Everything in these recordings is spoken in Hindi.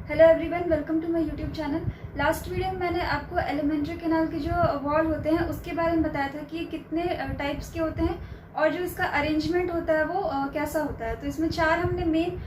Hello everyone, welcome to my YouTube channel. Last video में मैंने आपको एलिमेंट्री कैनाल के जो वॉल होते हैं उसके बारे में बताया था कि कितने टाइप्स के होते हैं और जो इसका अरेंजमेंट होता है वो कैसा होता है। तो इसमें चार हमने मेन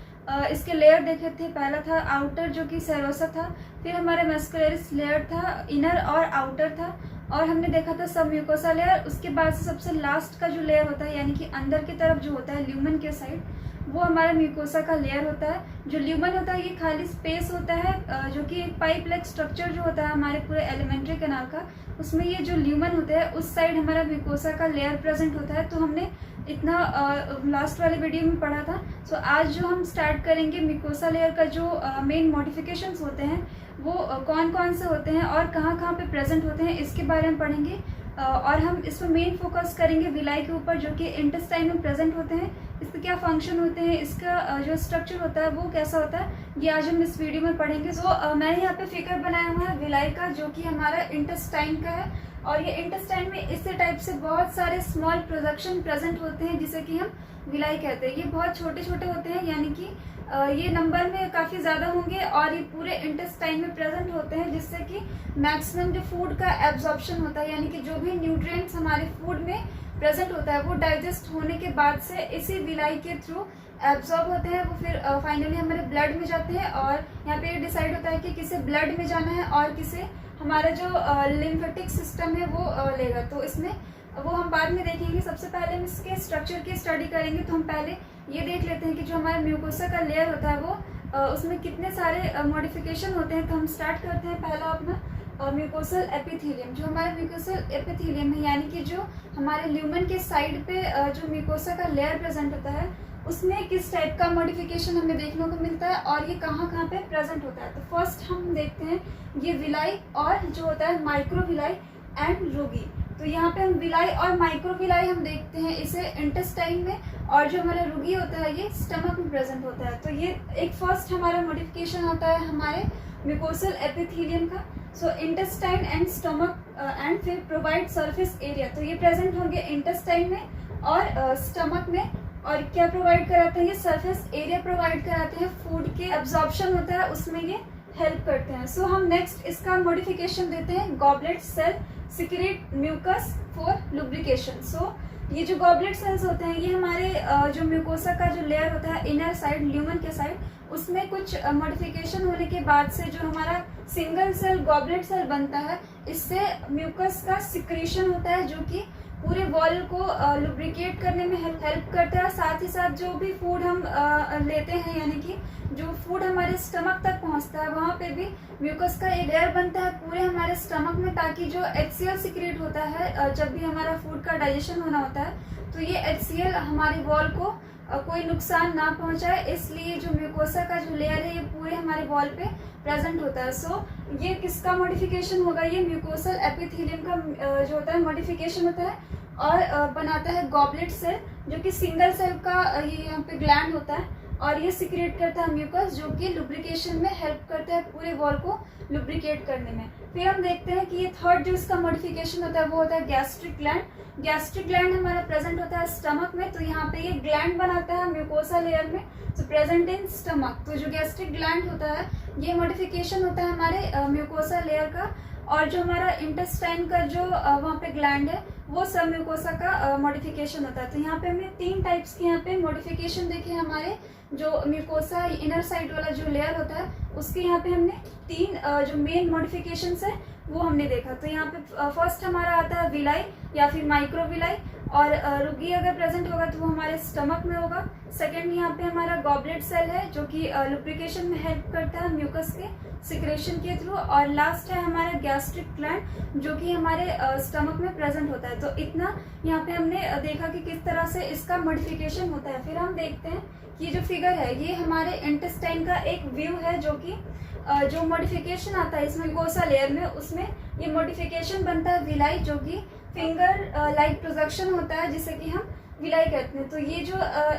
इसके लेयर देखे थे। पहला था आउटर जो कि सेरोसा था, फिर हमारा मस्कुलरिस लेयर था, इनर और आउटर था, और हमने देखा था सब म्यूकोसा लेयर। उसके बाद से सबसे लास्ट का जो लेयर होता है यानी कि अंदर की तरफ जो होता है ल्यूमन के साइड, वो हमारा म्यूकोसा का लेयर होता है। जो ल्यूमन होता है ये खाली स्पेस होता है जो कि एक पाइप लाइक स्ट्रक्चर जो होता है हमारे पूरे एलिमेंट्री कैनाल का, उसमें ये जो ल्यूमन होते हैं उस साइड हमारा म्यूकोसा का लेयर प्रेजेंट होता है। तो हमने इतना लास्ट वाले वीडियो में पढ़ा था। सो आज जो हम स्टार्ट करेंगे म्यूकोसा लेयर का जो मेन मॉडिफिकेशंस होते हैं वो कौन कौन से होते हैं और कहाँ कहाँ पे प्रेजेंट होते हैं इसके बारे में पढ़ेंगे। और हम इस पर मेन फोकस करेंगे विलाई के ऊपर जो कि इंटेस्टाइन में प्रेजेंट होते हैं, इसके क्या फंक्शन होते हैं, इसका जो स्ट्रक्चर होता है वो कैसा होता है, ये आज हम इस वीडियो में पढ़ेंगे। सो मैंने यहाँ पे फिगर बनाया हुआ है विलाई का जो कि हमारा इंटेस्टाइन का है। और ये इंटेस्टाइन में इसी टाइप से बहुत सारे स्मॉल प्रोडक्शन प्रेजेंट होते हैं जिसे कि हम विलाई कहते हैं। ये बहुत छोटे छोटे होते हैं यानी कि ये नंबर में काफ़ी ज़्यादा होंगे और ये पूरे इंटेस्टाइन में प्रेजेंट होते हैं, जिससे कि मैक्सिमम जो फूड का एब्जॉर्प्शन होता है यानी कि जो भी न्यूट्रिएंट्स हमारे फूड में प्रेजेंट होता है वो डाइजेस्ट होने के बाद से इसी विलाई के थ्रू एब्जॉर्ब होते हैं। वो फिर फाइनली हमारे ब्लड में जाते हैं और यहाँ पे ये डिसाइड होता है कि किसे ब्लड में जाना है और किसे हमारा जो लिम्फेटिक सिस्टम है वो लेगा। तो इसमें वो हम बाद में देखेंगे। सबसे पहले हम इसके स्ट्रक्चर की स्टडी करेंगे। तो हम पहले ये देख लेते हैं कि जो हमारा म्यूकोसा का लेयर होता है वो उसमें कितने सारे मॉडिफिकेशन होते हैं। तो हम स्टार्ट करते हैं पहला अपना म्यूकोसल एपिथेलियम। जो हमारा म्यूकोसल एपिथेलियम है यानी कि जो हमारे ल्यूमन के साइड पे जो म्यूकोसा का लेयर प्रेजेंट होता है उसमें किस टाइप का मॉडिफिकेशन हमें देखने को मिलता है और ये कहाँ कहाँ पे प्रेजेंट होता है। तो फर्स्ट हम देखते हैं ये विलाई और जो होता है माइक्रोविलाई एंड रूगी। तो यहाँ पे हम विलाई और माइक्रोविलाई हम देखते हैं इसे इंटेस्टाइन में, और जो हमारा रूगी होता है ये स्टमक में प्रेजेंट होता है। तो ये एक फर्स्ट हमारा मॉडिफिकेशन होता है हमारे म्यूकोसल एपिथेलियम का। सो इंटेस्टाइन एंड स्टमक एंड फिर प्रोवाइड सरफेस एरिया। तो ये प्रेजेंट होंगे इंटेस्टाइन में और स्टमक में, और क्या प्रोवाइड कराते हैं ये सरफेस एरिया प्रोवाइड कराते हैं। फूड के एब्जॉर्प्शन होता है उसमें ये हेल्प करते हैं। सो हम नेक्स्ट इसका मॉडिफिकेशन देते हैं goblet cell secrete mucus for lubrication. So ये जो गॉबलेट सेल्स होते हैं ये हमारे जो म्यूकोसा का जो लेयर होता है इनर साइड ल्यूमन के साइड, उसमें कुछ मॉडिफिकेशन होने के बाद से जो हमारा सिंगल सेल गॉबलेट सेल बनता है, इससे म्यूकस का सिक्रीशन होता है जो कि पूरे वॉल को लुब्रिकेट करने में हेल्प करता है। साथ ही साथ जो भी फूड हम लेते हैं यानी कि जो फूड हमारे स्टमक तक पहुंचता है वहाँ पे भी म्यूकस का एक लेयर बनता है पूरे हमारे स्टमक में, ताकि जो HCl सिक्रेट होता है जब भी हमारा फूड का डाइजेशन होना होता है तो ये HCl हमारी वॉल को कोई नुकसान ना पहुंचाए, इसलिए जो म्यूकोसा का जो लेयर है ये पूरे हमारे वॉल पे प्रेजेंट होता है। सो ये किसका मॉडिफिकेशन होगा, ये म्यूकोसल एपिथेलियम का जो होता है मॉडिफिकेशन होता है और बनाता है गॉबलेट सेल जो कि सिंगल सेल का ये यहाँ पे ग्लैंड होता है और ये सिक्रेट करता है म्यूकस जो कि लुब्रिकेशन में हेल्प करता है पूरे वॉल को लुब्रिकेट करने में। फिर हम देखते हैं कि ये थर्ड जो इसका मॉडिफिकेशन होता है वो होता है गैस्ट्रिक ग्लैंड। गैस्ट्रिक ग्लैंड हमारा प्रेजेंट होता है स्टमक में, तो यहाँ पे ये ग्लैंड बनाता है म्यूकोसा लेयर में, तो प्रेजेंट इन स्टमक। तो जो गैस्ट्रिक ग्लैंड होता है ये मॉडिफिकेशन होता है हमारे म्यूकोसा लेयर का। और जो हमारा इंटेस्टाइन का जो वहाँ पे ग्लैंड है वो सब म्यूकोसा का मॉडिफिकेशन होता है। तो यहाँ पे हमने तीन टाइप्स के यहाँ पे मॉडिफिकेशन देखे हमारे जो म्यूकोसा इनर साइड वाला जो लेयर होता है उसके यहाँ पे हमने तीन जो मेन मॉडिफिकेशन है वो हमने देखा। तो यहाँ पे फर्स्ट हमारा आता है विलाई या फिर माइक्रोविलाई, और रुगी अगर प्रेजेंट होगा तो वो हमारे स्टमक में होगा। सेकेंड यहाँ पे हमारा गॉबलेट सेल है जो कि लुब्रिकेशन में हेल्प करता है म्यूकस के सिक्रेशन के थ्रू, और लास्ट है हमारा गैस्ट्रिक ग्लैंड जो कि हमारे स्टमक में प्रेजेंट होता है। तो इतना यहाँ पे हमने देखा कि किस तरह से इसका मॉडिफिकेशन होता है। फिर हम देखते हैं कि जो फिगर है ये हमारे इंटेस्टाइन का एक व्यू है जो कि जो मॉडिफिकेशन आता है इसमें म्यूकोसा लेयर में, उसमें ये मॉडिफिकेशन बनता है विलाई जो कि फिंगर लाइक प्रोजेक्शन होता है जिसे कि हम विलाई कहते हैं। तो ये जो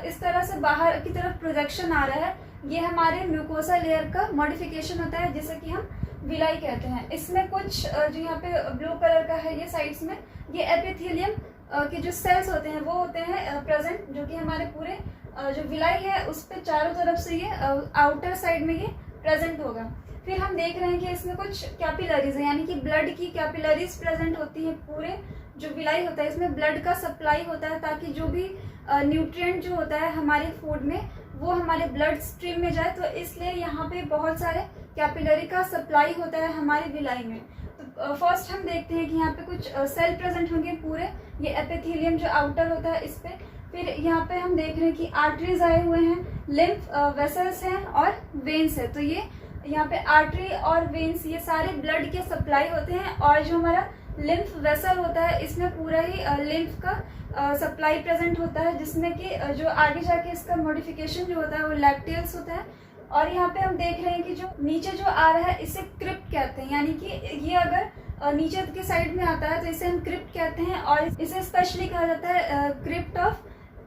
इस तरह से बाहर की तरफ प्रोजेक्शन आ रहा है ये हमारे म्यूकोसा लेयर का मॉडिफिकेशन होता है जिसे कि हम विलाई कहते हैं। इसमें कुछ जो यहाँ पे ब्लू कलर का है ये साइड्स में ये एपिथेलियम के जो सेल्स होते हैं वो होते हैं प्रेजेंट, जो कि हमारे पूरे जो विलाई है उस पे चारों तरफ से ये आउटर साइड में ये प्रेजेंट होगा। फिर हम देख रहे हैं कि इसमें कुछ कैपिलरीज है, यानी कि ब्लड की कैपिलरीज प्रेजेंट होती है। पूरे जो विलाई होता है इसमें ब्लड का सप्लाई होता है, ताकि जो भी न्यूट्रिएंट जो होता है हमारे फूड में वो हमारे ब्लड स्ट्रीम में जाए। तो इसलिए यहाँ पे बहुत सारे कैपिलरी का सप्लाई होता है हमारे विलाई में। तो फर्स्ट हम देखते हैं कि यहाँ पे कुछ सेल प्रेजेंट होंगे पूरे, ये एपिथेलियम जो आउटर होता है इस पे। फिर यहाँ पे हम देख रहे हैं कि आर्टरीज आए हुए हैं, लिम्फ वेसल्स हैं और वेन्स है। तो ये यहाँ पे आर्टरी और वेन्स ये सारे ब्लड के सप्लाई होते हैं। और जो हमारा लिम्फ वेसल होता है इसमें पूरा ही लिम्फ का सप्लाई प्रेजेंट होता है, जिसमें कि जो आगे जाके इसका मॉडिफिकेशन जो होता है वो लैक्टेल्स होता है। और यहाँ पे हम देख रहे हैं कि जो नीचे जो आ रहा है इसे क्रिप्ट कहते हैं, यानी कि ये अगर नीचे के साइड में आता है तो इसे हम क्रिप्ट कहते हैं। और इसे स्पेशली कहा जाता है क्रिप्ट ऑफ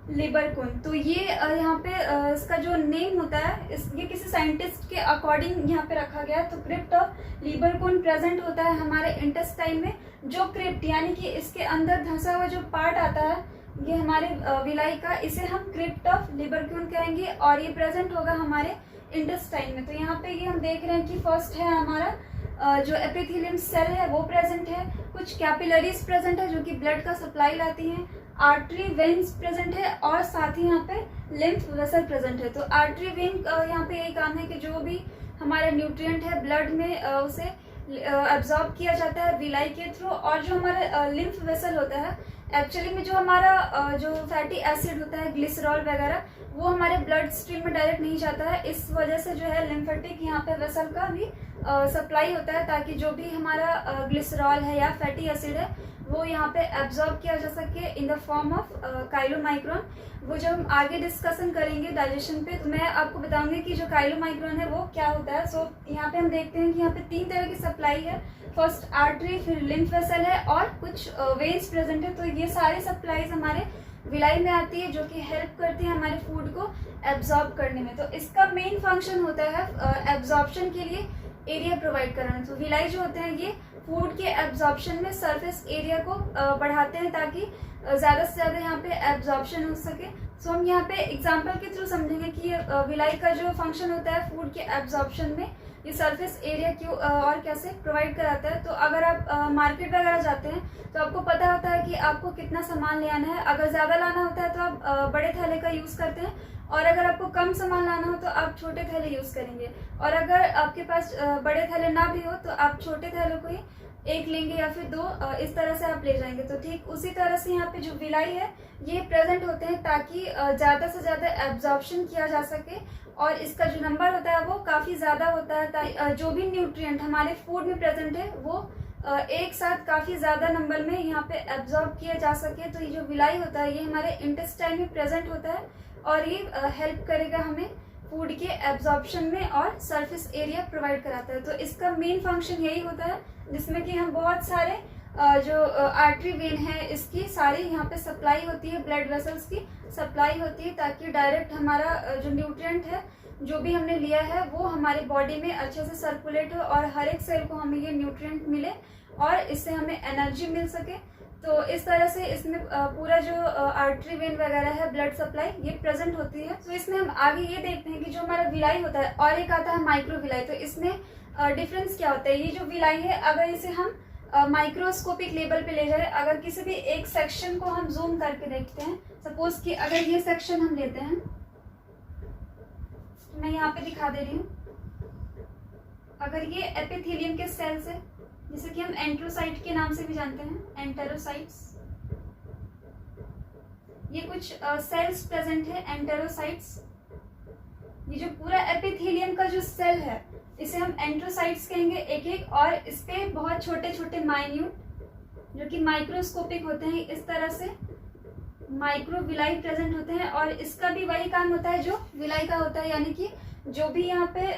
लिबरकुन। तो ये यहाँ पे इसका जो नेम होता है ये किसी साइंटिस्ट के अकॉर्डिंग यहाँ पे रखा गया है। तो क्रिप्ट ऑफ लिबरकुन प्रेजेंट होता है हमारे इंटेस्टाइन में। जो क्रिप्ट यानी कि इसके अंदर धंसा हुआ जो पार्ट आता है ये हमारे विलाई का, इसे हम क्रिप्ट ऑफ लिबरकुन कहेंगे। और ये प्रेजेंट होगा हमारे इंटेस्टाइन में। तो यहाँ पे ये हम देख रहे हैं कि फर्स्ट है हमारा जो एपिथेलियम सेल है वो प्रेजेंट है, कुछ कैपिलरीज प्रेजेंट है जो कि ब्लड का सप्लाई लाती हैं, आर्टरी वेन्स प्रेजेंट है और साथ ही यहाँ पे लिम्फ वेसल प्रेजेंट है। तो आर्टरी वेन यहाँ पे यही काम है कि जो भी हमारा न्यूट्रिएंट है ब्लड में उसे एब्जॉर्ब किया जाता है विलाई के थ्रू। और जो हमारा लिम्फ वेसल होता है एक्चुअली में जो हमारा जो फैटी एसिड होता है ग्लिसरॉल वगैरह वो हमारे ब्लड स्ट्रीम में डायरेक्ट नहीं जाता है। इस वजह से जो है लिम्फेटिक यहाँ पे वेसल का भी सप्लाई होता है, ताकि जो भी हमारा ग्लिसरॉल है या फैटी एसिड है वो यहाँ पे एब्जॉर्ब किया जा सके in the form of chylomicron. वो जब हम आगे डिस्कशन करेंगे डाइजेशन पे तो मैं आपको बताऊंगी कि जो काइलोमाइक्रोन है वो क्या होता है। सो यहाँ पे हम देखते हैं कि यहाँ पे 3 तरह की सप्लाई है, फर्स्ट आर्टरी, फिर लिम्फ वेसल है और कुछ वेन्स प्रेजेंट है। तो ये सारे सप्लाईज हमारे विलाई में आती है जो कि हेल्प करती है हमारे फूड को एब्जॉर्ब करने में। तो इसका मेन फंक्शन होता है एब्जॉर्प्शन के लिए एरिया प्रोवाइड कराना। तो विलाई जो होते हैं ये फूड के एब्जॉर्प्शन में सरफेस एरिया को बढ़ाते हैं, ताकि ज़्यादा से ज़्यादा यहाँ पे एब्जॉर्प्शन हो सके। सो हम यहाँ पे एग्जांपल के थ्रू समझेंगे कि विलाई का जो फंक्शन होता है फूड के एब्जॉर्प्शन में ये सरफेस एरिया क्यों और कैसे प्रोवाइड कराता है। तो अगर आप मार्केट वगैरह जाते हैं तो आपको पता होता है कि आपको कितना सामान ले आना है। अगर ज़्यादा लाना होता है तो आप बड़े थैले का यूज़ करते हैं, और अगर आपको कम सामान लाना हो तो आप छोटे थैले यूज़ करेंगे। और अगर आपके पास बड़े थैले ना भी हो तो आप छोटे थैलों को ही 1 लेंगे या फिर 2, इस तरह से आप ले जाएंगे। तो ठीक उसी तरह से यहाँ पे जो विलाई है ये प्रेजेंट होते हैं ताकि ज़्यादा से ज़्यादा एब्जॉर्प्शन किया जा सके। और इसका जो नंबर होता है वो काफ़ी ज़्यादा होता है, जो भी न्यूट्रिएंट हमारे फूड में प्रेजेंट है वो एक साथ काफ़ी ज़्यादा नंबर में यहाँ पे एब्जॉर्ब किया जा सके। तो ये जो विलाई होता है ये हमारे इंटेस्टाइन में प्रेजेंट होता है और ये हेल्प करेगा हमें फूड के एब्जॉर्प्शन में और सरफेस एरिया प्रोवाइड कराता है। तो इसका मेन फंक्शन यही होता है, जिसमें कि हम बहुत सारे जो आर्टरी वेन है इसकी सारी यहाँ पे सप्लाई होती है, ब्लड वेसल्स की सप्लाई होती है, ताकि डायरेक्ट हमारा जो न्यूट्रिएंट है जो भी हमने लिया है वो हमारे बॉडी में अच्छे से सर्कुलेट हो और हर एक सेल को हमें ये न्यूट्रिएंट मिले और इससे हमें एनर्जी मिल सके। तो इस तरह से इसमें पूरा जो आर्टरी वेन वगैरह है ब्लड सप्लाई ये प्रेजेंट होती है। तो इसमें हम आगे ये देखते हैं कि जो हमारा विलाई होता है और एक आता है माइक्रो विलाई। तो इसमें डिफरेंस क्या होता है। ये जो विलाई है अगर इसे हम माइक्रोस्कोपिक लेवल पे ले जाए, अगर किसी भी एक सेक्शन को हम जूम करके देखते हैं, सपोज कि अगर ये सेक्शन हम लेते हैं, मैं यहाँ पे दिखा दे रही हूँ। अगर ये एपिथेलियम के सेल्स है जिसे कि हम एंटेरोसाइट के नाम से भी जानते हैं, एंटेरोसाइट्स, ये कुछ सेल्स प्रेजेंट है एंटेरोसाइट्स। ये जो पूरा एपिथेलियम का जो सेल है इसे हम एंटेरोसाइट्स कहेंगे एक एक, और इस पे बहुत छोटे छोटे माइन्यूट जो कि माइक्रोस्कोपिक होते हैं, इस तरह से माइक्रो विलाई प्रेजेंट होते हैं। और इसका भी वही काम होता है जो विलाई का होता है, यानी कि जो भी यहाँ पे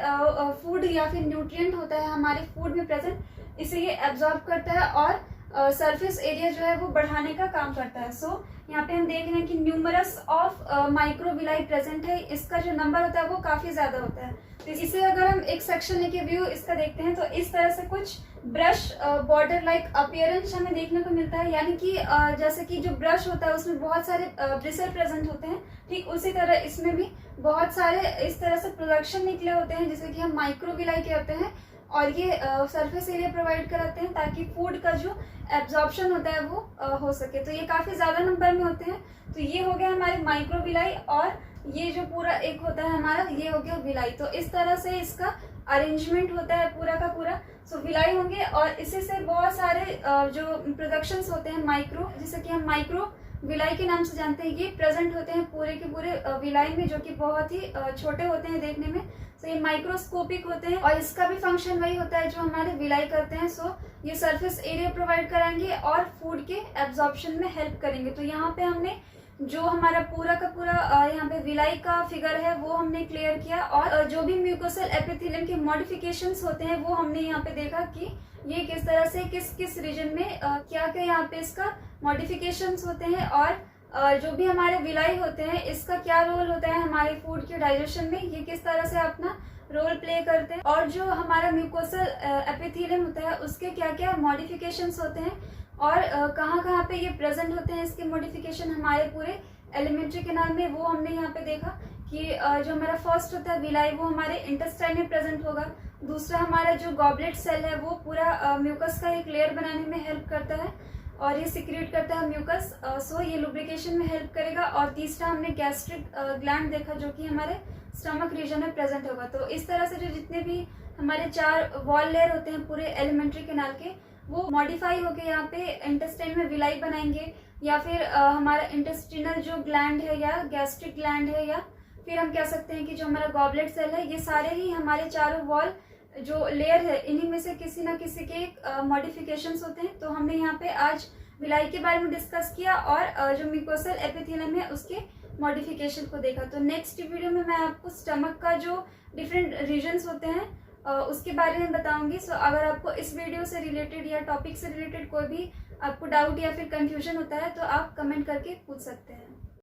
फूड या फिर न्यूट्रिएंट होता है हमारे फूड में प्रेजेंट, इसे ये एब्जॉर्ब करता है और सरफेस एरिया जो है वो बढ़ाने का काम करता है। सो यहाँ पे हम देख रहे हैं कि न्यूमरस ऑफ माइक्रोविलाई प्रेजेंट है, इसका जो नंबर होता है वो काफ़ी ज़्यादा होता है। तो इसे अगर हम एक सेक्शन लेके व्यू इसका देखते हैं तो इस तरह से कुछ ब्रश बॉर्डर लाइक अपीयरेंस हमें देखने को मिलता है, यानी कि जैसे कि जो ब्रश होता है उसमें बहुत सारे ब्रिसल प्रेजेंट होते हैं, ठीक उसी तरह इसमें भी बहुत सारे इस तरह से प्रोडक्शन निकले होते हैं जिसे कि हम माइक्रोविलाई कहते हैं, और ये सरफेस एरिया प्रोवाइड कराते हैं ताकि फूड का जो एब्जॉर्प्शन होता है वो हो सके। तो ये काफ़ी ज़्यादा नंबर में होते हैं। तो ये हो गया हमारे माइक्रोविलाई, और ये जो पूरा एक होता है हमारा ये हो गया विलाई। तो इस तरह से इसका अरेंजमेंट होता है पूरा का पूरा। सो विलाई होंगे और इसी से बहुत सारे जो प्रोडक्शंस होते हैं माइक्रो, जिसे कि हम माइक्रो विलाई के नाम से जानते हैं, ये प्रेजेंट होते हैं पूरे के पूरे विलाई में, जो कि बहुत ही छोटे होते हैं देखने में। सो ये माइक्रोस्कोपिक होते हैं और इसका भी फंक्शन वही होता है जो हमारे विलाई करते हैं। सो ये सरफेस एरिया प्रोवाइड कराएंगे और फूड के एब्जॉर्प्शन में हेल्प करेंगे। तो यहाँ पे हमने जो हमारा पूरा का पूरा यहाँ पे विलाई का फिगर है वो हमने क्लियर किया, और जो भी म्यूकोसल एपिथेलियम के मॉडिफिकेशंस होते हैं वो हमने यहाँ पे देखा कि ये किस तरह से किस किस रीजन में क्या क्या यहाँ पे इसका मॉडिफिकेशंस होते हैं, और जो भी हमारे विलाई होते हैं इसका क्या रोल होता है हमारे फूड के डाइजेशन में, ये किस तरह से अपना रोल प्ले करते हैं, और जो हमारा म्यूकोसल एपिथेलियम होता है उसके क्या क्या मॉडिफिकेशंस होते हैं, और कहाँ कहाँ पे ये प्रेजेंट होते हैं इसके मॉडिफिकेशन हमारे पूरे एलिमेंट्री कैनाल में। वो हमने यहाँ पे देखा कि जो हमारा फर्स्ट होता है विलाई वो हमारे इंटेस्टाइन में प्रेजेंट होगा। दूसरा हमारा जो गॉबलेट सेल है वो पूरा म्यूकस का एक लेयर बनाने में हेल्प करता है और ये सिक्रेट करता है म्यूकस, सो ये लुब्रिकेशन में हेल्प करेगा। और तीसरा हमने गैस्ट्रिक ग्लैंड देखा जो कि हमारे स्टमक रीजन में प्रेजेंट होगा। तो इस तरह से जो जितने भी हमारे 4 वॉल लेयर होते हैं पूरे एलिमेंट्री कैनाल के, वो मॉडिफाई होके यहाँ पे इंटेस्टाइन में विलाई बनाएंगे, या फिर हमारा इंटेस्टिनल जो ग्लैंड है या गैस्ट्रिक ग्लैंड है, या फिर हम कह सकते हैं कि जो हमारा गॉबलेट सेल है, ये सारे ही हमारे चारों वॉल जो लेयर है इन्हीं में से किसी ना किसी के मॉडिफिकेशंस होते हैं। तो हमने यहाँ पे आज विलाई के बारे में डिस्कस किया और जो म्यूकोसल एपिथेलियम है उसके मॉडिफिकेशन को देखा। तो नेक्स्ट वीडियो में मैं आपको स्टमक का जो डिफरेंट रीजन्स होते हैं उसके बारे में बताऊंगी। सो अगर आपको इस वीडियो से रिलेटेड या टॉपिक से रिलेटेड कोई भी आपको डाउट या फिर कंफ्यूजन होता है तो आप कमेंट करके पूछ सकते हैं।